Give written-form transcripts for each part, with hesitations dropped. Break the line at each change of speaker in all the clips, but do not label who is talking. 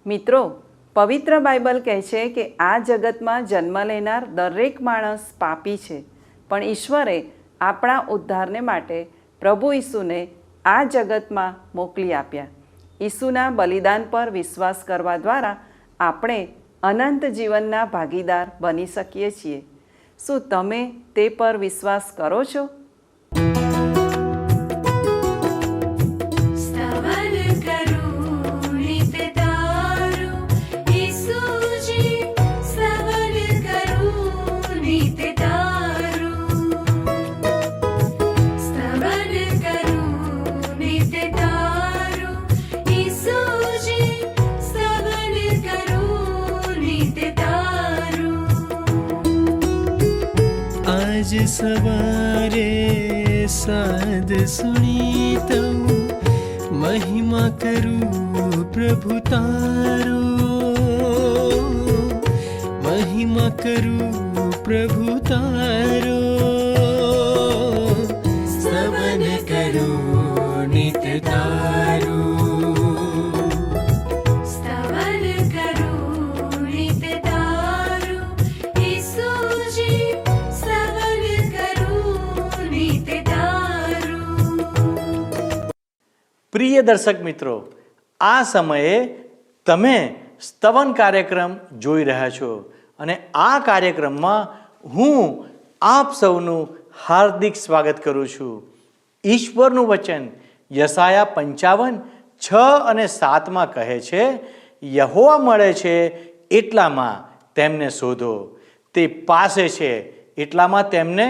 મિત્રો, પવિત્ર બાઇબલ કહે છે કે આ જગતમાં જન્મ લેનાર દરેક માણસ પાપી છે, પણ ઈશ્વરે આપણા ઉદ્ધારને માટે પ્રભુ ઈસુને આ જગતમાં મોકલી આપ્યા. ઈસુના બલિદાન પર વિશ્વાસ કરવા દ્વારા આપણે અનંત જીવનના ભાગીદાર બની શકીએ છીએ. શું તમે તે પર વિશ્વાસ કરો છો?
आज सवारे साद सुनी तो महिमा करूं प्रभु तारो, महिमा करूं प्रभु तारो, स्तवन करूं नित तारो.
પ્રિય દર્શક મિત્રો, આ સમયે તમે સ્તવન કાર્યક્રમ જોઈ રહ્યા છો અને આ કાર્યક્રમમાં હું આપ સૌનું હાર્દિક સ્વાગત કરું છું. ઈશ્વરનું વચન યશાયા 55:6 અને 7 કહે છે, યહોવા મળે છે એટલામાં તેમને શોધો, તે પાસે છે એટલામાં તેમને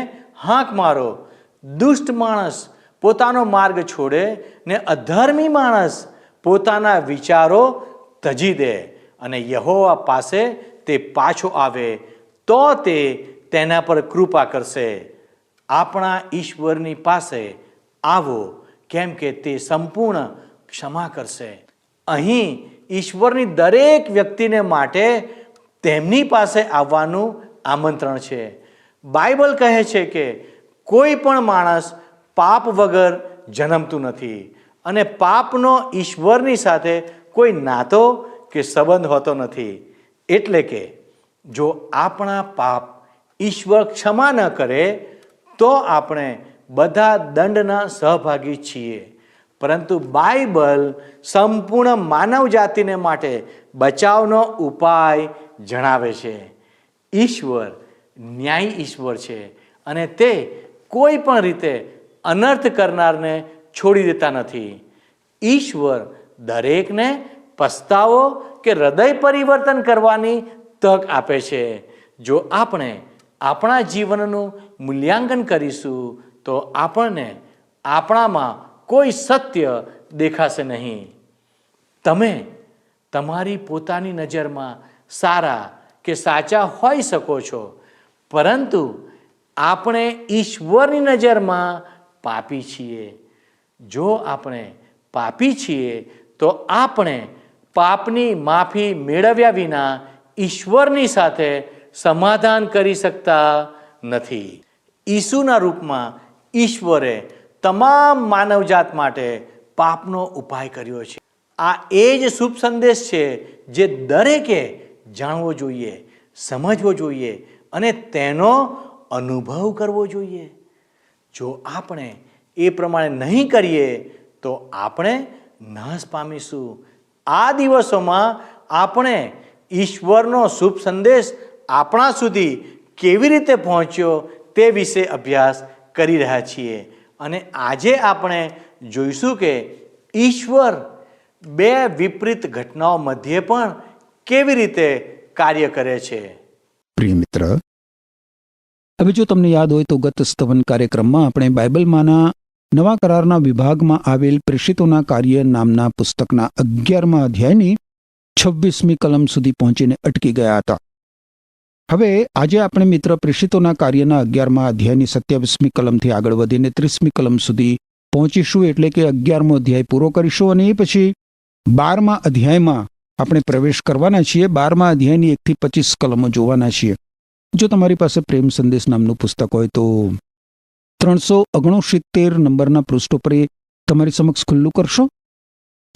હાંક મારો. દુષ્ટ માણસ પોતાનો માર્ગ છોડે ને અધર્મી માણસ પોતાના વિચારો તજી દે અને યહોવા પાસે તે પાછો આવે તો તે તેના પર કૃપા કરશે. આપણા ઈશ્વરની પાસે આવો, કેમ કે તે સંપૂર્ણ ક્ષમા કરશે. અહીં ઈશ્વરની દરેક વ્યક્તિને માટે તેમની પાસે આવવાનું આમંત્રણ છે. બાઇબલ કહે છે કે કોઈ પણ માણસ પાપ વગર જન્મતું નથી અને પાપનો ઈશ્વરની સાથે કોઈ નાતો કે સંબંધ હોતો નથી. એટલે કે જો આપણા પાપ ઈશ્વર ક્ષમા ન કરે તો આપણે બધા દંડના સહભાગી છીએ. પરંતુ બાઇબલ સંપૂર્ણ માનવ જાતિને માટે બચાવનો ઉપાય જણાવે છે. ઈશ્વર ન્યાયી ઈશ્વર છે અને તે કોઈ પણ રીતે અનર્થ કરનારને છોડી દેતા નથી. ઈશ્વર દરેકને પસ્તાવો કે હૃદય પરિવર્તન કરવાની તક આપે છે. જો આપણે આપણા જીવનનું મૂલ્યાંકન કરીશું તો આપણને આપણામાં કોઈ સત્ય દેખાશે નહીં. તમે તમારી પોતાની નજરમાં સારા કે સાચા હોઈ શકો છો, પરંતુ આપણે ઈશ્વરની નજરમાં પાપી છીએ. જો આપણે પાપી છીએ તો આપણે પાપની માફી મેળવ્યા વિના ઈશ્વરની સાથે સમાધાન કરી શકતા નથી. ઈસુના રૂપમાં ઈશ્વરે તમામ માનવજાત માટે પાપનો ઉપાય કર્યો છે. આ એ જ શુભ સંદેશ છે જે દરેકે જાણવો જોઈએ, સમજવો જોઈએ અને તેનો અનુભવ કરવો જોઈએ. જો આપણે એ પ્રમાણે નહીં કરીએ તો આપણે નાશ પામીશું. આ દિવસોમાં આપણે ઈશ્વરનો શુભ સંદેશ આપણા સુધી કેવી રીતે પહોંચ્યો તે વિશે અભ્યાસ કરી રહ્યા છીએ અને આજે આપણે જોઈશું કે ઈશ્વર બે વિપરીત ઘટનાઓ મધ્યે પણ કેવી રીતે કાર્ય કરે છે.
પ્રિય મિત્ર, હવે જો તમને યાદ હોય તો ગત સ્તવન કાર્યક્રમમાં આપણે બાઇબલમાંના નવા કરારના વિભાગમાં આવેલ પ્રેષિતોના કાર્ય નામના પુસ્તકના 11મા અધ્યાયની 26મી કલમ સુધી પહોંચીને અટકી ગયા હતા. હવે આજે આપણે મિત્ર પ્રેષિતોના કાર્યના 11મા અધ્યાયની 27મી કલમથી આગળ વધીને 30મી કલમ સુધી પહોંચીશું, એટલે કે 11મો અધ્યાય પૂરો કરીશું અને એ પછી 12મા અધ્યાયમાં આપણે પ્રવેશ કરવાના છીએ. 12મા અધ્યાયની 1 થી 25 કલમો જોવાના છીએ. જો તમારી પાસે પ્રેમ સંદેશ નામનું પુસ્તક હોય તો 369 નંબરના પૃષ્ઠો પર એ તમારી સમક્ષ ખુલ્લું કરશો.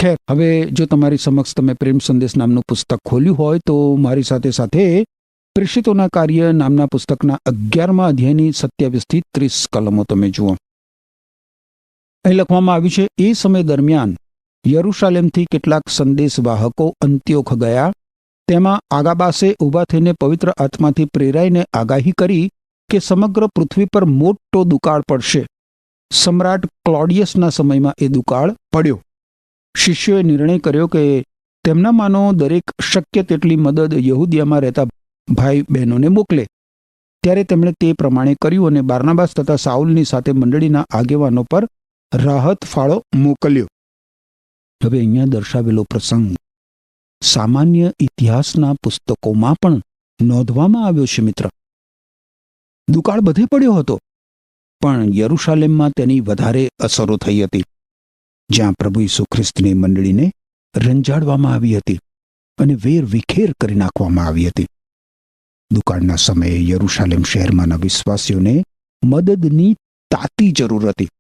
ખેર, હવે જો તમારી સમક્ષ તમે પ્રેમ સંદેશ નામનું પુસ્તક ખોલ્યું હોય તો મારી સાથે સાથે પ્રેષિતોના કાર્ય નામના પુસ્તકના 11મા અધ્યાયની 27 થી 30 કલમો તમે જુઓ. અહીં લખવામાં આવ્યું છે, એ સમય દરમિયાન યરુશાલેમથી કેટલાક સંદેશવાહકો અંત્યોખ ગયા. તેમાં આગાબાસે ઊભા થઈને પવિત્ર આત્માથી પ્રેરાઈને આગાહી કરી કે સમગ્ર પૃથ્વી પર મોટો દુકાળ પડશે. સમ્રાટ ક્લોડિયસના સમયમાં એ દુકાળ પડ્યો. શિષ્યોએ નિર્ણય કર્યો કે તેમનામાંનો દરેક શક્ય તેટલી મદદ યહૂદિયામાં રહેતા ભાઈ બહેનોને મોકલે. ત્યારે તેમણે તે પ્રમાણે કર્યું અને બારનાબાસ તથા સાઉલની સાથે મંડળીના આગેવાનો પર રાહત ફાળો મોકલ્યો. હવે અહીંયા દર્શાવેલો પ્રસંગ સામાન્ય ઇતિહાસના પુસ્તકોમાં પણ નોંધવામાં આવ્યો છે મિત્ર. દુકાળ બધે પડ્યો હતો, પણ યરુશાલેમમાં તેની વધારે અસરો થઈ હતી, જ્યાં પ્રભુ ઈસુ ખ્રિસ્તની મંડળીને રંજાડવામાં આવી હતી અને વેર વિખેર કરી નાખવામાં આવી હતી. દુકાળના સમયે યરુશાલેમ શહેરમાંના વિશ્વાસીઓને મદદની તાતી જરૂર હતી.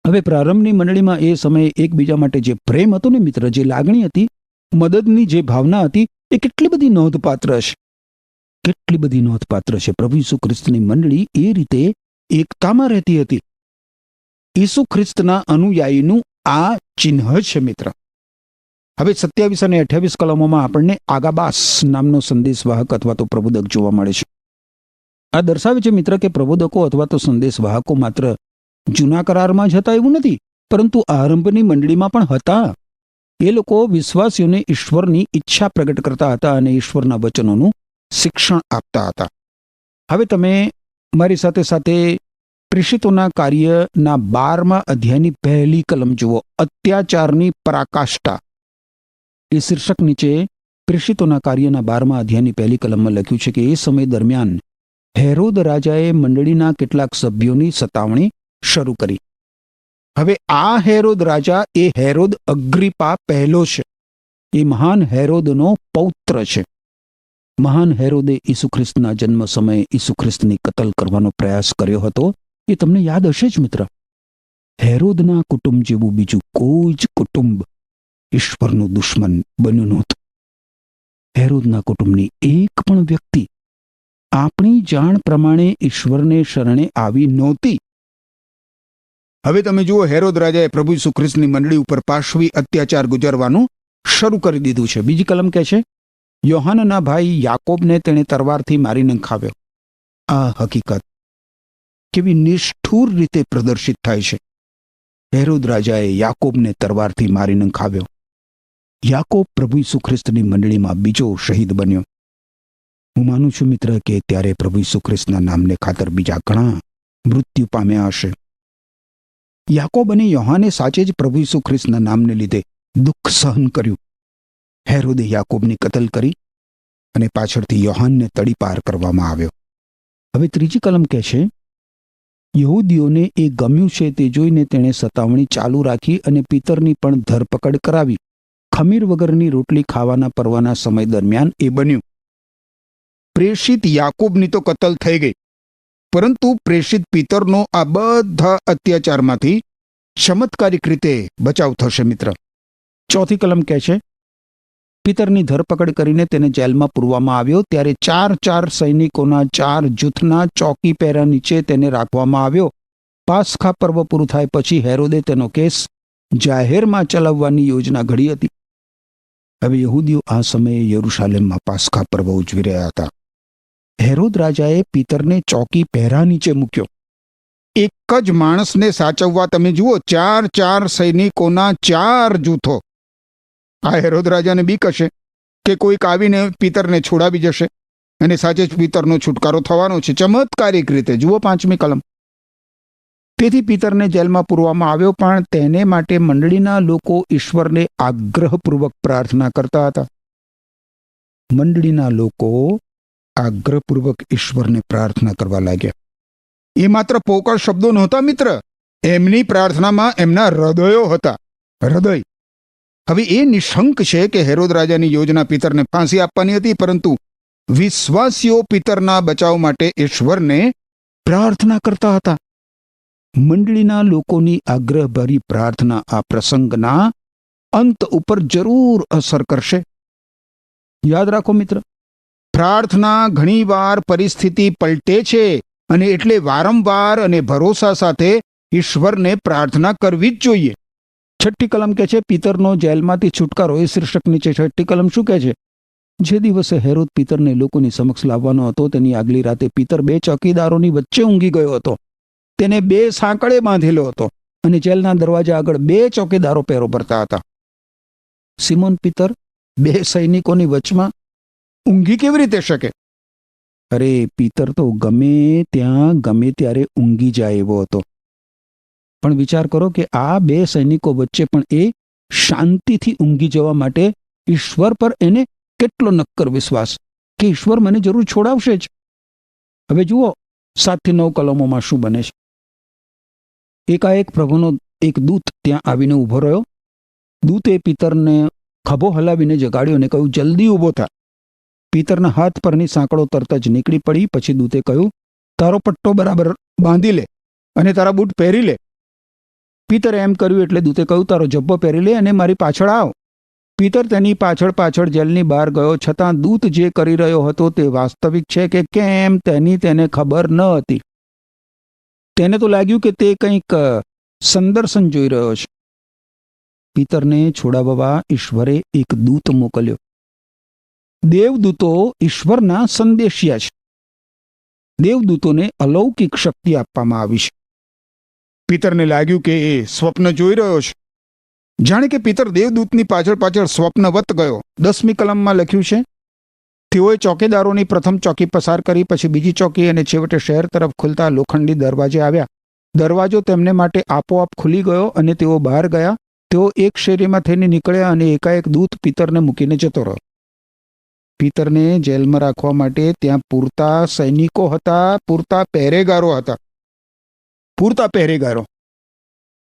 હવે પ્રારંભની મંડળીમાં એ સમયે એકબીજા માટે જે પ્રેમ હતો ને મિત્ર, જે લાગણી હતી, મદદની જે ભાવના હતી, એ કેટલી બધી નોંધપાત્ર છે. કેટલી બધી નોંધપાત્ર છે. પ્રભુ ઈસુ ખ્રિસ્તની મંડળી એ રીતે એકતામાં રહેતી હતી. ઈસુ ખ્રિસ્તના અનુયાયીનું આ ચિહ્ન છે મિત્ર. હવે 27 અને 28 કલમોમાં આપણને આગાબાસ નામનો સંદેશવાહક અથવા તો પ્રબોધક જોવા મળે છે. આ દર્શાવે છે મિત્ર કે પ્રબોધકો અથવા તો સંદેશવાહકો માત્ર જૂના કરારમાં જ હતા એવું નથી, પરંતુ આરંભની મંડળીમાં પણ હતા. એ લોકો વિશ્વાસીઓને ઈશ્વરની ઈચ્છા પ્રગટ કરતા હતા અને ઈશ્વરના વચનોનું શિક્ષણ આપતા હતા. હવે તમે મારી સાથે સાથે પ્રેષિતોના કાર્યના 12મા અધ્યાયની 1લી કલમ જુઓ, અત્યાચારની પરાકાષ્ઠા. એ શીર્ષક નીચે પ્રેષિતોના કાર્યના 12મા અધ્યાયની 1લી કલમમાં લખ્યું છે કે એ સમય દરમિયાન હેરોદ રાજાએ મંડળીના કેટલાક સભ્યોની સતાવણી શરૂ કરી. હવે આ હેરોદ રાજા એ હેરોદ અગ્રિપા પહેલો છે. એ મહાન હેરોદનો પૌત્ર છે. મહાન હેરોદે ઈસુ ખ્રિસ્તના જન્મ સમયે ઈસુ ખ્રિસ્તની કતલ કરવાનો પ્રયાસ કર્યો હતો. એ તમને યાદ હશે જ મિત્ર. હેરોદના કુટુંબ જેવું બીજું કોઈ જ કુટુંબ ઈશ્વરનું દુશ્મન બન્યું નહોતું. હેરોદના કુટુંબની એક પણ વ્યક્તિ આપણી જાણ પ્રમાણે ઈશ્વરને શરણે આવી નહોતી. હવે તમે જુઓ, હેરોદ રાજાએ પ્રભુ ઈસુ ખ્રિસ્તની મંડળી ઉપર પાશવી અત્યાચાર ગુજારવાનું શરૂ કરી દીધું છે. બીજી કલમ કહે છે, યોહાનના ભાઈ યાકોબને તેણે તરવારથી મારી નંખાવ્યો. આ હકીકત કેવી નિષ્ઠુર રીતે પ્રદર્શિત થાય છે. હેરોદ રાજાએ યાકોબને તરવારથી મારી નંખાવ્યો. યાકોબ પ્રભુ ઈસુ ખ્રિસ્તની મંડળીમાં બીજો શહીદ બન્યો. હું માનું છું મિત્ર કે ત્યારે પ્રભુ ઈસુ ખ્રિસ્તના નામને ખાતર બીજા ઘણા મૃત્યુ પામ્યા હશે. યાકોબ અને યોહાને સાચે જ પ્રભુ ઈસુ ખ્રિસ્તના નામને લીધે દુઃખ સહન કર્યું. હેરોદે યાકોબની કતલ કરી અને પાછળથી યોહાનને તડીપાર કરવામાં આવ્યો. હવે ત્રીજી કલમ કહે છે, યહૂદીઓને એ ગમ્યું છે તે જોઈને તેણે સતાવણી ચાલુ રાખી અને પિતરની પણ ધરપકડ કરાવી. ખમીર વગરની રોટલી ખાવાના પર્વના સમય દરમિયાન એ બન્યું. પ્રેષિત યાકોબની તો કતલ થઈ ગઈ, પરંતુ પ્રેષિત પિતરનો આ બધા અત્યાચારમાંથી ચમત્કારિક રીતે બચાવ થશે મિત્ર. ચોથી કલમ કહે છે, પિતરની ધરપકડ કરીને તેને જેલમાં પૂરવામાં આવ્યો. ત્યારે 4 સૈનિકોના 4 જૂથના ચોકી પહેરા નીચે તેને રાખવામાં આવ્યો. પાસખા પર્વ પૂરું થાય પછી હેરોદે તેનો કેસ જાહેરમાં ચલાવવાની યોજના ઘડી હતી. હવે યહૂદીઓ આ સમયે યરુશાલેમમાં પાસખા પર્વ ઉજવી રહ્યા હતા. હેરોદ રાજાએ પિતરને ચોકી પહેરા નીચે મૂક્યો. એક જ માણસને સાચવવા તમે જુઓ 4 સૈનિકોના 4 જૂથો. આ હેરોદ રાજાને બીક હશે કે કોઈક આવીને પિતરને છોડાવી જશે અને સાચે જ પિતરનો છુટકારો થવાનો છે. ચમત્કારિક રીતે જુઓ 5મી કલમ. તેથી પિતરને જેલમાં પૂરવામાં આવ્યો, પણ તેને માટે મંડળીના લોકો ઈશ્વરને આગ્રહપૂર્વક પ્રાર્થના કરતા હતા. મંડળીના લોકો આગ્રહપૂર્વક ઈશ્વરને પ્રાર્થના કરવા લાગ્યા. એ માત્ર પોકળ શબ્દો નહોતા મિત્ર, એમની પ્રાર્થનામાં એમના હૃદયો હતા. હૃદય. હવે એ નિશંક છે કે હેરોદ રાજાની યોજના પિતરને ફાંસી આપવાની હતી, પરંતુ વિશ્વાસીઓ પિતરના બચાવ માટે ઈશ્વરને પ્રાર્થના કરતા હતા. મંડળીના લોકોની આગ્રહભરી પ્રાર્થના આ પ્રસંગના અંત ઉપર જરૂર અસર કરશે. યાદ રાખો મિત્ર, પ્રાર્થના ઘણીવાર પરિસ્થિતિ પલટે છે, અને એટલે વારંવાર અને ભરોસા સાથે ઈશ્વરને પ્રાર્થના કરવી જ જોઈએ. 6ઠ્ઠી કલમ કહે છે, પિતરનો જેલમાંથી છુટકારો. એ શીર્ષક નીચે 6ઠ્ઠી કલમ શું કહે છે? જે દિવસે હેરોદ પિતરને લોકોની સમક્ષ લાવવાનો હતો, તેની આગલી રાતે પિતર 2 ચોકીદારોની વચ્ચે ઊંઘી ગયો હતો. તેને 2 સાંકળે બાંધેલો હતો, અને જેલના દરવાજા આગળ 2 ચોકીદારો પહેરો ભરતા હતા. સિમોન પિતર 2 સૈનિકોની વચમાં ઊંઘી કેવી રીતે શકે? અરે, પિતર તો ગમે ત્યાં ગમે ત્યારે ઊંઘી જાય એવો હતો. પણ વિચાર કરો કે આ 2 સૈનિકો વચ્ચે પણ એ શાંતિથી ઊંઘી જવા માટે ઈશ્વર પર એને કેટલો નક્કર વિશ્વાસ કે ઈશ્વર મને જરૂર છોડાવશે જ. હવે જુઓ 7 થી 9 કલમોમાં શું બને છે. એકાએક પ્રભુનો એક દૂત ત્યાં આવીને ઊભો રહ્યો. દૂતે પિતરને ખભો હલાવીને જગાડ્યો અને કહ્યું, જલ્દી ઊભો થા. પિતરના હાથ પરની સાંકળો તરત જ નીકળી પડી. પછી દૂતે કહ્યું, તારો પટ્ટો બરાબર બાંધી લે અને તારા બૂટ પહેરી લે. પિતરે એમ કર્યું એટલે દૂતે કહ્યું, તારો જબ્બો પહેરી લે અને મારી પાછળ આવ. પિતર તેની પાછળ પાછળ જેલની બહાર ગયો. છતાં દૂત જે કરી રહ્યો હતો તે વાસ્તવિક છે કે કેમ તેની તેને ખબર ન હતી. તેને તો લાગ્યું કે તે કંઈક સંદર્શન જોઈ રહ્યો છે. પિતરને છોડાવવા ઈશ્વરે એક દૂત મોકલ્યો. દેવદૂતો ઈશ્વરના સંદેશિયા છે. દેવદૂતોને અલૌકિક શક્તિ આપવામાં આવી છે. પિતરને લાગ્યું કે એ સ્વપ્ન જોઈ રહ્યો છે. જાણે કે પિતર દેવદૂતની પાછળ પાછળ સ્વપ્નવત ગયો. 10મી કલમમાં લખ્યું છે, તેઓએ ચોકીદારોની પ્રથમ ચોકી પસાર કરી, પછી બીજી ચોકી, અને છેવટે શહેર તરફ ખુલતા લોખંડી દરવાજે આવ્યા. દરવાજો તેમને માટે આપોઆપ ખુલી ગયો અને તેઓ બહાર ગયા. તેઓ એક શેરીમાં થઈને નીકળ્યા અને એકાએક દૂત પિતરને મૂકીને જતો રહ્યો. પિતરને જેલમાં રાખવા માટે ત્યાં પૂરતા સૈનિકો હતા, પૂરતા પહેરેગારો હતા. પૂરતા પહેરેગારો.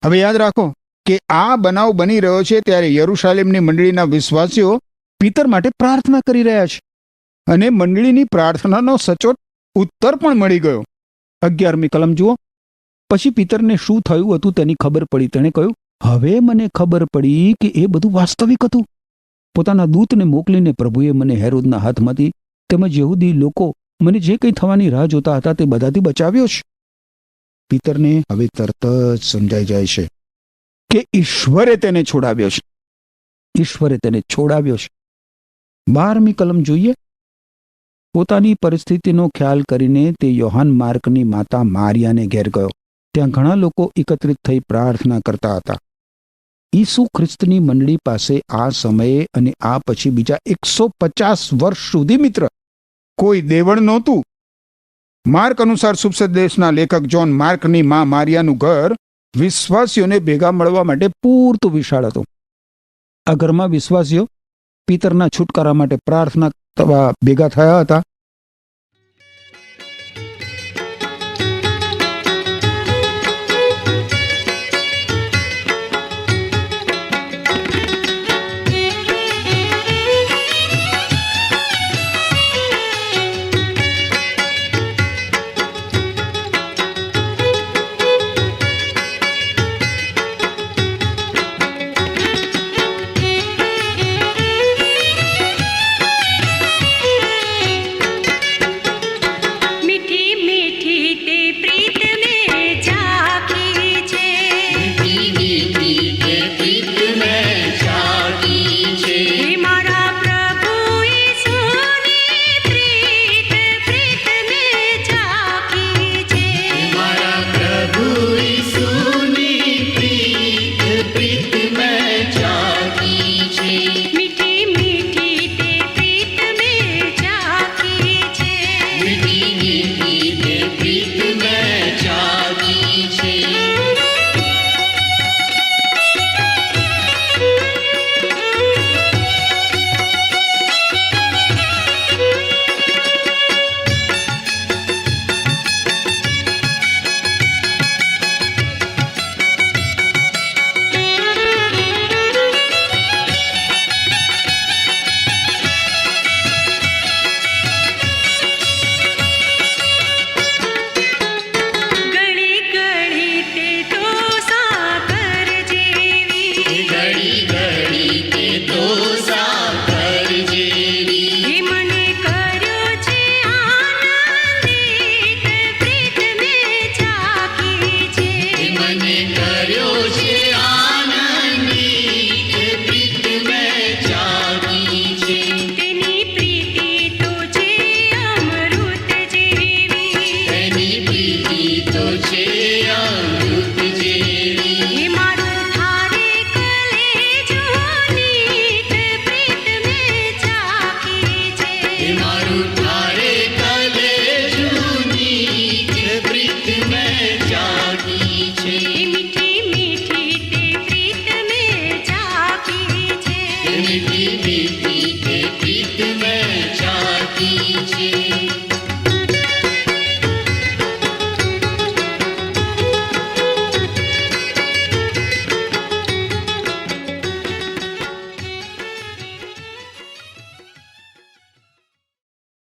હવે યાદ રાખો કે આ બનાવ બની રહ્યો છે ત્યારે યરુશાલેમની મંડળીના વિશ્વાસીઓ પિતર માટે પ્રાર્થના કરી રહ્યા છે, અને મંડળીની પ્રાર્થનાનો સચોટ ઉત્તર પણ મળી ગયો. 11મી કલમ જુઓ. પછી પિતરને શું થયું હતું તેની ખબર પડી. તેણે કહ્યું, હવે મને ખબર પડી કે એ બધું વાસ્તવિક હતું. પોતાના દૂતને મોકલીને પ્રભુએ મને હેરોદના હાથમાંથી તેમજ યહૂદી લોકો મને જે કંઈ થવાની રાહ જોતા હતા તે બધાથી બચાવ્યો છે. પિતરને હવે તરત જ સમજાઈ જાય છે કે ઈશ્વરે તેને છોડાવ્યો છે. ઈશ્વરે તેને છોડાવ્યો છે. 12મી કલમ જોઈએ. પોતાની પરિસ્થિતિનો ખ્યાલ કરીને તે યોહાન માર્કની માતા મારિયાને ઘેર ગયો. ત્યાં ઘણા લોકો એકત્રિત થઈ પ્રાર્થના કરતા હતા. ઈસુ ખ્રિસ્તની મંડળી પાસે આ સમયે અને આ પછી બીજા 150 વર્ષ સુધી મિત્ર કોઈ દેવળ નહોતું. માર્ક અનુસાર સુસદેશના લેખક જોન માર્કની માં મારિયાનું ઘર વિશ્વાસીઓને ભેગા મળવા માટે પૂરતું વિશાળ હતું. આ ઘરમાં વિશ્વાસીઓ પિતરના છુટકારા માટે પ્રાર્થના કરવા ભેગા થયા હતા.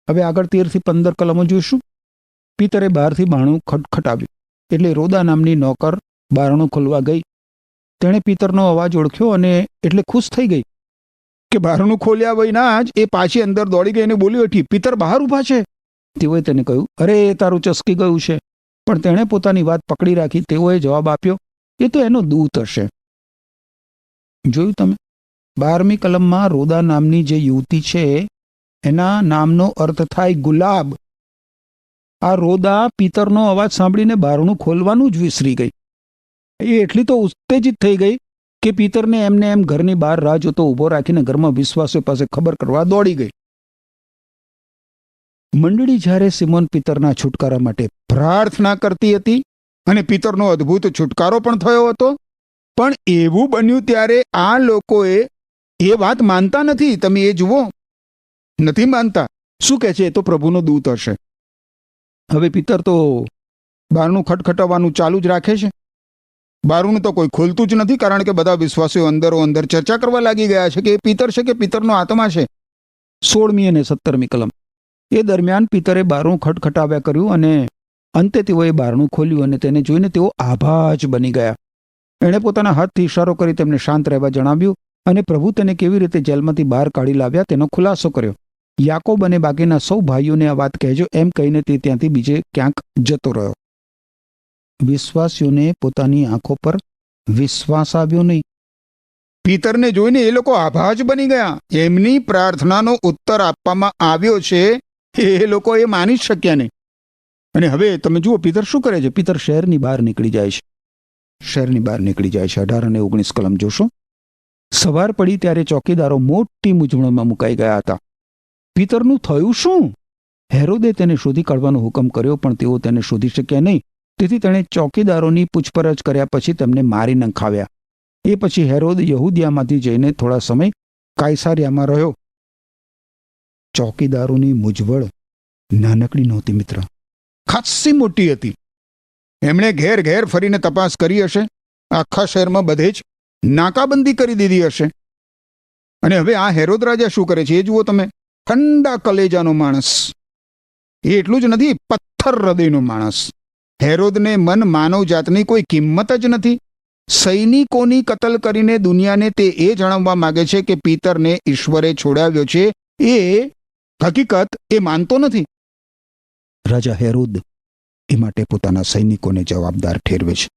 હવે આગળ 13 થી 15 કલમો જોઈશું. પિતરે બહારથી બારણું ખટખટાવ્યું એટલે રોદા નામની નોકર બારણું ખોલવા ગઈ. તેણે પિતરનો અવાજ ઓળખ્યો અને એટલે ખુશ થઈ ગઈ કે બારણું ખોલ્યા વિના જ એ પાછી અંદર દોડી ગઈ અને બોલી ઉઠી, પિતર બહાર ઊભા છે. તેઓએ તેને કહ્યું, અરે તારું ચસકી ગયું છે. પણ તેણે પોતાની વાત પકડી રાખી. તેઓએ જવાબ આપ્યો, એ તો એનો દૂત હશે. જોયું તમે? 12મી કલમમાં રોદા નામની જે યુવતી છે એના નામનો અર્થ થાય ગુલાબ. આ રોદા પિતરનો અવાજ સાંભળીને બારણું ખોલવાનું જ વિસરી ગઈ. એ એટલી તો ઉત્તેજિત થઈ ગઈ કે પિતરને એમને એમ ઘરની બહાર રાહ જોતો ઊભો રાખીને ઘરમાં વિશ્વાસીઓ પાસે ખબર કરવા દોડી ગઈ. મંડળી જ્યારે સિમોન પિતરના છુટકારા માટે પ્રાર્થના કરતી હતી અને પિતરનો અદ્ભુત છુટકારો પણ થયો હતો, પણ એવું બન્યું ત્યારે આ લોકોએ એ વાત માનતા નથી. તમે એ જુઓ, નથી માનતા. શું કહે છે? એ તો પ્રભુનો દૂત હશે. હવે પિતર તો બારણું ખટખટાવવાનું ચાલુ જ રાખે છે. બારણું તો કોઈ ખોલતું જ નથી, કારણ કે બધા વિશ્વાસીઓ અંદરો અંદર ચર્ચા કરવા લાગી ગયા છે કે એ પિતર છે કે પિતરનો આત્મા છે. 16મી અને 17મી કલમ. એ દરમિયાન પિતરે બારણું ખટખટાવ્યા કર્યું અને અંતે તેઓએ બારણું ખોલ્યું અને તેને જોઈને તેઓ આભા જ બની ગયા. એણે પોતાના હાથથી ઇશારો કરી તેમને શાંત રહેવા જણાવ્યું અને પ્રભુ તેને કેવી રીતે જેલમાંથી બહાર કાઢી લાવ્યા તેનો ખુલાસો કર્યો. યાકોબ અને બાકીના સૌ ભાઈઓને આ વાત કહેજો, એમ કહીને તે ત્યાંથી બીજે ક્યાંક જતો રહ્યો. વિશ્વાસીઓને પોતાની આંખો પર વિશ્વાસ આવ્યો નહીં. પિતરને જોઈને એ લોકો આભા જ બની ગયા. એમની પ્રાર્થનાનો ઉત્તર આપવામાં આવ્યો છે એ લોકો એ માની જ શક્યા નહીં. અને હવે તમે જુઓ પિતર શું કરે છે. પિતર શહેરની બહાર નીકળી જાય છે. શહેરની બહાર નીકળી જાય છે. 18 અને 19 કલમ જોશો. સવાર પડી ત્યારે ચોકીદારો મોટી મૂંઝવણમાં મુકાઈ ગયા હતા. પિતરનું થયું શું? હેરોદે તેને શોધી કાઢવાનો હુકમ કર્યો, પણ તેઓ તેને શોધી શક્યા નહીં. તેથી તેણે ચોકીદારોની પૂછપરછ કર્યા પછી તેમને મારી નંખાવ્યા. એ પછી હેરોદ યહૂદિયામાંથી જઈને થોડા સમય કાયસારિયામાં રહ્યો. ચોકીદારોની મૂંઝવણ નાનકડી નહોતી મિત્ર, ખાસ્સી મોટી હતી. એમણે ઘેર ઘેર ફરીને તપાસ કરી હશે. આખા શહેરમાં બધે જ નાકાબંધી કરી દીધી હશે. અને હવે આ હેરોદ રાજા શું કરે છે એ જુઓ તમે. ઠંડા કલેજાનો માણસ. એ એટલું જ નથી, પથ્થર હૃદયનો માણસ. હેરોદને મન માનવ જાતની કોઈ કિંમત જ નથી. સૈનિકોની કતલ કરીને દુનિયાને તે એ જણાવવા માંગે છે કે પિતરને ઈશ્વરે છોડાવ્યો છે. એ હકીકત એ માનતો નથી. રાજા હેરોદ એ માટે પોતાના સૈનિકોને જવાબદાર ઠેરવે છે.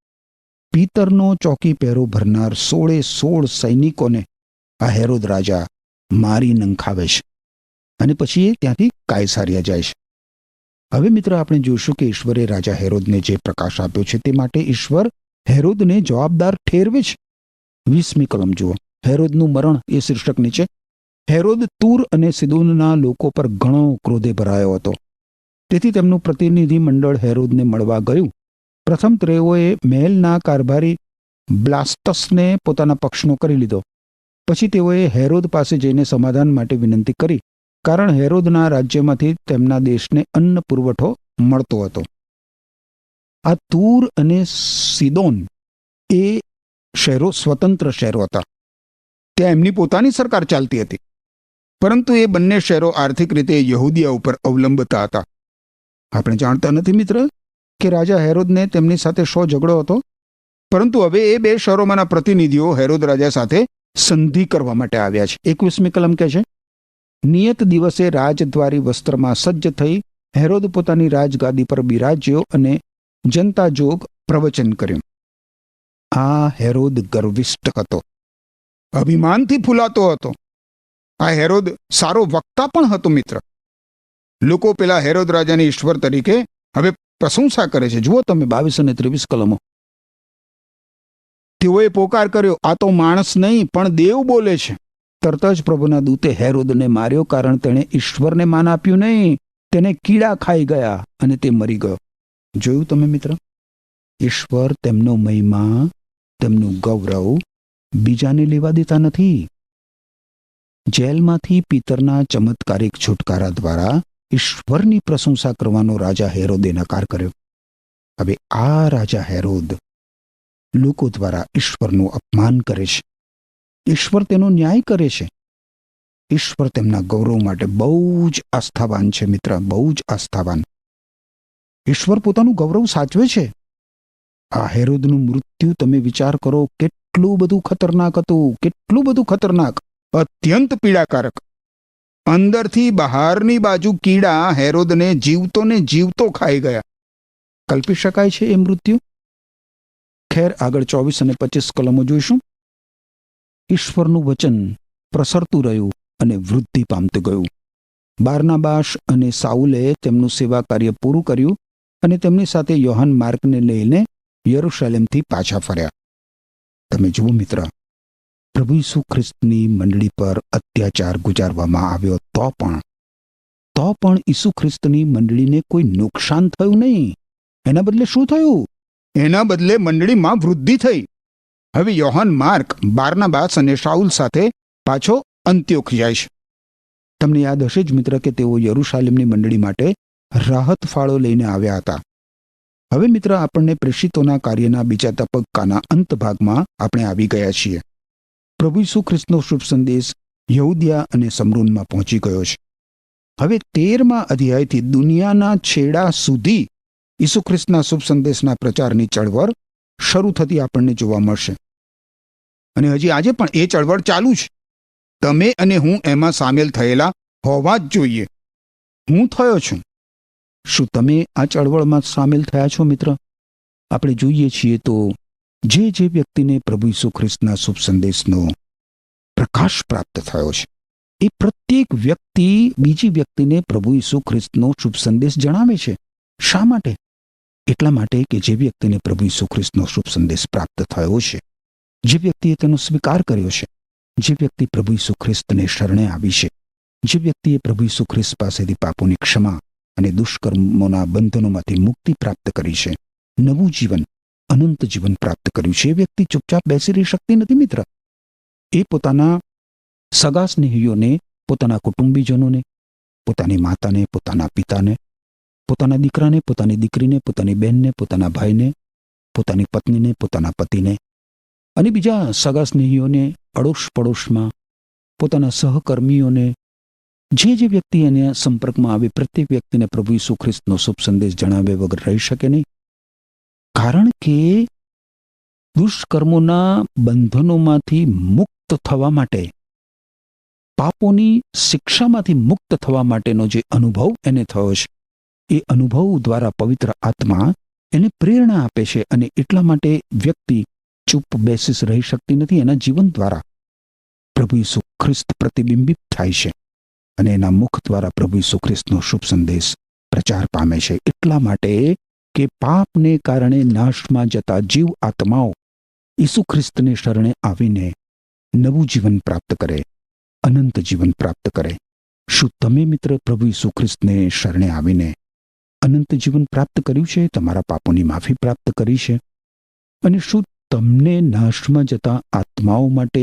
પિતરનો ચોકી પહેરો ભરનાર 16 સૈનિકોને આ હેરોદ રાજા મારી નંખાવે છે અને પછી એ ત્યાંથી કાયસારિયા જાય છે. હવે મિત્ર આપણે જોઈશું કે ઈશ્વરે રાજા હેરોદને જે પ્રકાશ આપ્યો છે તે માટે ઈશ્વર હેરોદને જવાબદાર ઠેરવે છે. 20મી કલમ જુઓ. હેરોદનું મરણ એ શીર્ષક નીચે. હેરોદ તૂર અને સિદોનના લોકો પર ઘણો ક્રોધે ભરાયો હતો. તેથી તેમનું પ્રતિનિધિ મંડળ હેરોદને મળવા ગયું. પ્રથમ તેઓએ મહેલના કારભારી બ્લાસ્ટસને પોતાના પક્ષનો કરી લીધો. પછી તેઓએ હેરોદ પાસે જઈને સમાધાન માટે વિનંતી કરી, કારણ હેરોદના રાજ્યમાંથી તેમના દેશને અન્ન પુરવઠો મળતો હતો. આ તૂર અને સિદોન એ શહેરો સ્વતંત્ર શહેરો હતા. ત્યાં એમની પોતાની સરકાર ચાલતી હતી, પરંતુ એ બંને શહેરો આર્થિક રીતે યહૂદિયા ઉપર અવલંબતા હતા. આપણે જાણતા નથી મિત્ર કે રાજા હેરોદને તેમની સાથે શો ઝઘડો હતો, પરંતુ હવે એ બે શહેરોમાંના પ્રતિનિધિઓ હેરોદ રાજા સાથે સંધિ કરવા માટે આવ્યા છે. 21મી કલમ કહે છે, નિયત દિવસે રાજદ્વારી વસ્ત્રમાં સજ્જ થઈ હેરોદ પોતાની રાજગાદી પર બિરાજ્યો અને જનતા જોગ પ્રવચન કર્યું. આ હેરોદ ગર્વિષ્ઠ હતો, અભિમાનથી ફૂલાતો હતો. આ હેરોદ સારો વક્તા પણ હતો મિત્ર. લોકો પેલા હેરોદ રાજાની ઈશ્વર તરીકે હવે પ્રશંસા કરે છે. જુઓ તમે 22 અને 23 કલમો. તેઓએ પોકાર કર્યો, આ તો માણસ નહીં પણ દેવ બોલે છે. તરત જ પ્રભુના દૂતે હેરોદને માર્યો, કારણ તેણે ઈશ્વરને માન આપ્યું નહીં. તેને કીડા ખાઈ ગયા અને તે મરી ગયો. જોયું તમે મિત્ર, ઈશ્વર તેમનો મહિમા, તેમનું ગૌરવ બીજાને લેવા દેતા નથી. જેલમાંથી પિતરના ચમત્કારિક છુટકારા દ્વારા ઈશ્વરની પ્રશંસા કરવાનો રાજા હેરોદે નકાર કર્યો. હવે આ રાજા હેરોદ લોકો દ્વારા ઈશ્વરનું અપમાન કરે છે. ઈશ્વર તેનો ન્યાય કરે છે. ઈશ્વર તેમના ગૌરવ માટે બહુ જ આસ્થાવાન છે મિત્ર, બહુ જ આસ્થાવાન. ઈશ્વર પોતાનું ગૌરવ સાચવે છે. આ હેરોદનું મૃત્યુ તમે વિચાર કરો, કેટલું બધું ખતરનાક હતું, કેટલું બધું ખતરનાક, અત્યંત પીડાકારક. અંદરથી બહારની બાજુ કીડા હેરોદને જીવતો ને જીવતો ખાઈ ગયા. કલ્પી શકાય છે એ મૃત્યુ? ખેર, આગળ 24 અને 25 કલમો જોઈશું. ઈશ્વરનું વચન પ્રસરતું રહ્યું અને વૃદ્ધિ પામતું ગયું. બારનાબાસ અને સાઉલે તેમનું સેવા કાર્ય પૂરું કર્યું અને તેમની સાથે યોહાન માર્કને લઈને યરુશલેમથી પાછા ફર્યા. તમે જુઓ મિત્ર, પ્રભુ ઈસુ ખ્રિસ્તની મંડળી પર અત્યાચાર ગુજારવામાં આવ્યો તો પણ ઈસુ ખ્રિસ્તની મંડળીને કોઈ નુકસાન થયું નહીં. એના બદલે શું થયું? એના બદલે મંડળીમાં વૃદ્ધિ થઈ. હવે યોહાન માર્ક બારનાબાસ અને શાઉલ સાથે પાછો અંત્યોખ જાય છે. તમને યાદ હશે જ મિત્ર કે તેઓ યરુશાલેમની મંડળી માટે રાહત ફાળો લઈને આવ્યા હતા. હવે મિત્ર, આપણને પ્રેષિતોના કાર્યના બીજા તબક્કાના અંત ભાગમાં આપણે આવી ગયા છીએ. પ્રભુ ઈસુ ખ્રિસ્તનો શુભ સંદેશ યહૂદિયા અને સમરૂનમાં પહોંચી ગયો છે. હવે 13મા અધ્યાયથી દુનિયાના છેડા સુધી ઈસુ ખ્રિસ્તના શુભ સંદેશના પ્રચારની ચળવળ શરૂ થતી આપણને જોવા મળશે. અને હજી આજે પણ એ ચળવળ ચાલુ છે. તમે અને હું એમાં સામેલ થયેલા હોવા જ જોઈએ. હું થયો છું. શું તમે આ ચળવળમાં સામેલ થયા છો મિત્ર? આપણે જોઈએ છીએ તો જે વ્યક્તિને પ્રભુ ઈસુ ખ્રિસ્તના શુભ સંદેશનો પ્રકાશ પ્રાપ્ત થયો છે, એ પ્રત્યેક વ્યક્તિ બીજી વ્યક્તિને પ્રભુ ઈસુ ખ્રિસ્તનો શુભ સંદેશ જણાવે છે. શા માટે? એટલા માટે કે જે વ્યક્તિને પ્રભુ ઈસુ ખ્રિસ્તનો શુભ સંદેશ પ્રાપ્ત થયો છે, જે વ્યક્તિએ તેનો સ્વીકાર કર્યો છે, જે વ્યક્તિ પ્રભુ ઈસુ ખ્રિસ્તને શરણે આવી છે, જે વ્યક્તિએ પ્રભુ ઈસુ ખ્રિસ્ત પાસેથી પાપોની ક્ષમા અને દુષ્કર્મોના બંધનોમાંથી મુક્તિ પ્રાપ્ત કરી છે, નવું જીવન, અનંત જીવન પ્રાપ્ત કર્યું છે, એ વ્યક્તિ ચૂપચાપ બેસી રહી શકતી નથી મિત્ર. એ પોતાના સગા સ્નેહીઓને, પોતાના કુટુંબીજનોને, પોતાની માતાને, પોતાના પિતાને, પોતાના દીકરાને, પોતાની દીકરીને, પોતાની બહેનને, પોતાના ભાઈને, પોતાની પત્નીને, પોતાના પતિને અને બીજા સગા સ્નેહીઓને, અડોશ પડોશમાં પોતાના સહકર્મીઓને, જે વ્યક્તિ એના સંપર્કમાં આવે, પ્રત્યેક વ્યક્તિને પ્રભુ ઈસુ ખ્રિસ્તનો શુભ સંદેશ જણાવે વગર રહી શકે નહીં. કારણ કે દુષ્કર્મોના બંધનોમાંથી મુક્ત થવા માટે, પાપોની શિક્ષામાંથી મુક્ત થવા માટેનો જે અનુભવ એને થયો છે, એ અનુભવ દ્વારા પવિત્ર આત્મા એને પ્રેરણા આપે છે. અને એટલા માટે વ્યક્તિ ચૂપ બેસી રહી શકતી નથી. એના જીવન દ્વારા પ્રભુ ઈસુ ખ્રિસ્ત પ્રતિબિંબિત થાય છે અને એના મુખ દ્વારા પ્રભુ ઈસુ ખ્રિસ્તનો શુભ સંદેશ પ્રચાર પામે છે. એટલા માટે કે પાપને કારણે નાશમાં જતા જીવ આત્માઓ ઈસુ ખ્રિસ્તને શરણે આવીને નવું જીવન પ્રાપ્ત કરે, અનંત જીવન પ્રાપ્ત કરે. શું તમે મિત્ર પ્રભુ ઈસુ ખ્રિસ્તને શરણે આવીને અનંત જીવન પ્રાપ્ત કર્યું છે? તમારા પાપોની માફી પ્રાપ્ત કરી છે? અને શું તમને નાશમાં જતા આત્માઓ માટે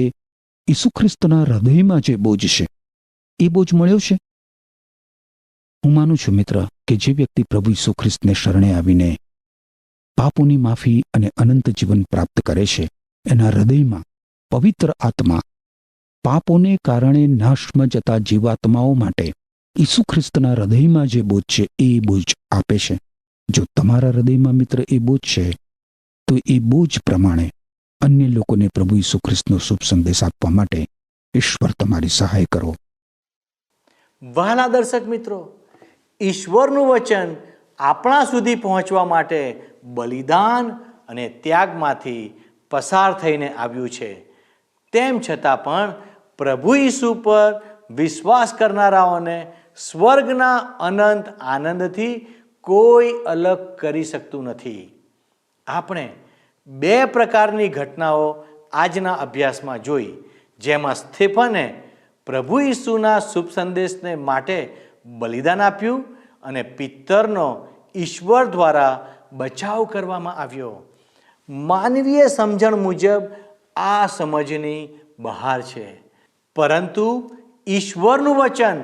ઈસુ ખ્રિસ્તના હૃદયમાં જે બોજ છે, એ બોજ મળ્યો છે? હું માનું છું મિત્ર કે જે વ્યક્તિ પ્રભુ ઈસુ ખ્રિસ્તને શરણે આવીને પાપોની માફી અને અનંત જીવન પ્રાપ્ત કરે છે, એના હૃદયમાં પવિત્ર આત્મા પાપોને કારણે નાશમાં જતા જીવાત્માઓ માટે ઈસુ ખ્રિસ્તના હૃદયમાં જે બોજ છે, એ બોજ આપે છે. જો તમારા હૃદયમાં મિત્ર એ બોજ છે, તો એ બોજ પ્રમાણે અન્ય લોકોને પ્રભુ ઈસુ ખ્રિસ્તનો શુભ સંદેશ આપવા માટે ઈશ્વર તમારી સહાય કરો.
વહાલા દર્શક મિત્રો, ઈશ્વરનું વચન આપણા સુધી પહોંચવા માટે બલિદાન અને ત્યાગમાંથી પસાર થઈને આવ્યું છે. તેમ છતાં પણ પ્રભુ ઈસુ પર વિશ્વાસ કરનારાઓને સ્વર્ગના અનંત આનંદથી કોઈ અલગ કરી શકતું નથી. આપણે 2 પ્રકારની ઘટનાઓ આજના અભ્યાસમાં જોઈ, જેમાં સ્તેફને પ્રભુ ઈસુના શુભ સંદેશને માટે બલિદાન આપ્યું અને પિત્તરનો ઈશ્વર દ્વારા બચાવ કરવામાં આવ્યો. માનવીય સમજણ મુજબ આ સમજની બહાર છે, પરંતુ ઈશ્વરનું વચન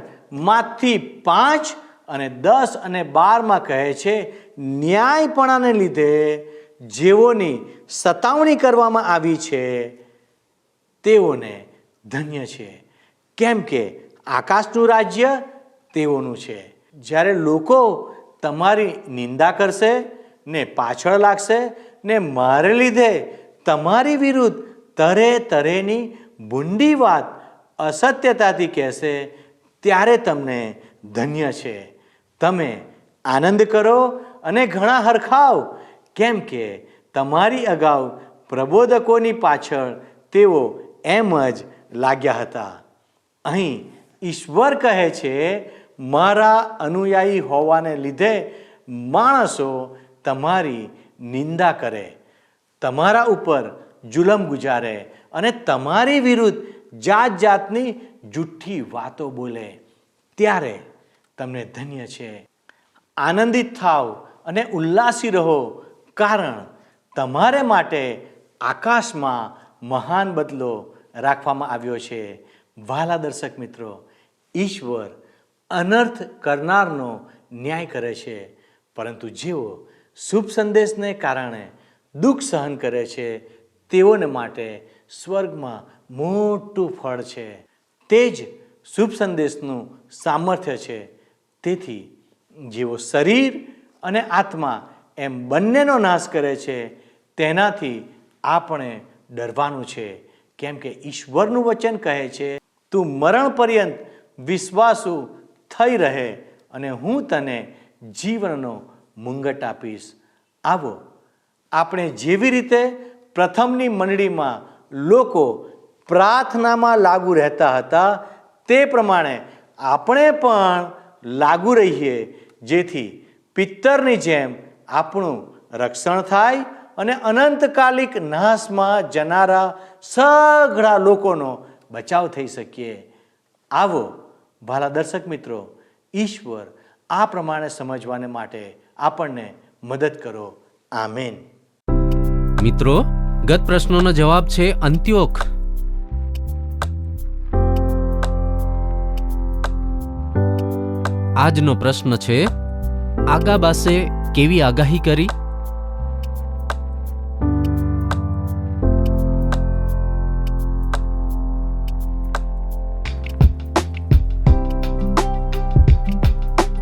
માથી 5 અને 10 અને 12 કહે છે, ન્યાયપણાને લીધે જેઓની સતાવણી કરવામાં આવી છે તેઓને ધન્ય છે, કેમ કે આકાશનું રાજ્ય તેઓનું છે. જ્યારે લોકો તમારી નિંદા કરશે ને પાછળ લાગશે ને મારે લીધે તમારી વિરુદ્ધ તરે તરેની ભૂંડી વાત અસત્યતાથી કહેશે, ત્યારે તમને ધન્ય છે. તમે આનંદ કરો અને ઘણા હરખાવ, કેમ કે તમારી અગાઉ પ્રબોધકોની પાછળ તેઓ એમ જ લાગ્યા હતા. અહીં ઈશ્વર કહે છે, મારા અનુયાયી હોવાને લીધે માણસો તમારી નિંદા કરે, તમારા ઉપર જુલમ ગુજારે અને તમારી વિરુદ્ધ જાત જાતની જૂઠી વાતો બોલે, ત્યારે તમને ધન્ય છે. આનંદિત થાવ અને ઉલ્લાસી રહો, કારણ તમારે માટે આકાશમાં મહાન બદલો રાખવામાં આવ્યો છે. વહાલા દર્શક મિત્રો, ઈશ્વર અનર્થ કરનારનો ન્યાય કરે છે, પરંતુ જેઓ શુભ સંદેશને કારણે દુઃખ સહન કરે છે તેઓને માટે સ્વર્ગમાં મોટું ફળ છે. તે જ શુભ સંદેશનું સામર્થ્ય છે. તેથી જેઓ શરીર અને આત્મા એમ બંનેનો નાશ કરે છે, તેનાથી આપણે ડરવાનું છે. કેમ કે ઈશ્વરનું વચન કહે છે, તું મરણ પર્યંત વિશ્વાસુ થઈ રહે અને હું તને જીવનનો મુંગટ આપીશ. આવો આપણે જેવી રીતે પ્રથમની મંડળીમાં લોકો પ્રાર્થનામાં લાગુ રહેતા હતા, તે પ્રમાણે આપણે પણ લાગુ રહીએ, જેથી પિત્તરની જેમ આપણું રક્ષણ થાય અને અનંતકાલિક નાશમાં જનારા સઘળા લોકોનો બચાવ થઈ શકીએ. આવો ભાલા દર્શક મિત્રો, ઈશ્વર આ પ્રમાણે સમજવાને માટે આપણને મદદ કરો. આમેન.
મિત્રો, ગત પ્રશ્નોનો જવાબ છે અંત્યોક. આજનો પ્રશ્ન છે, આગાબાસે કેવી આગાહી કરી?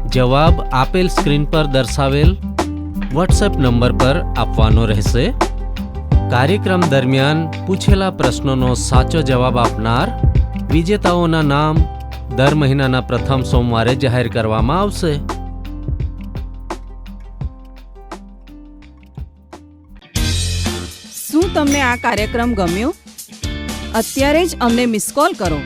જવાબ આપેલ સ્ક્રીન પર દર્શાવેલ વોટ્સએપ નંબર પર આપવાનો રહેશે. કાર્યક્રમ દરમિયાન પૂછેલા પ્રશ્નોનો સાચો જવાબ આપનાર વિજેતાઓના નામ દર મહિનાના પ્રથમ સોમવારે જાહેર કરવામાં આવશે.
શું તમને આ કાર્યક્રમ ગમ્યો? અત્યારે જ અમને મિસ કોલ કરો.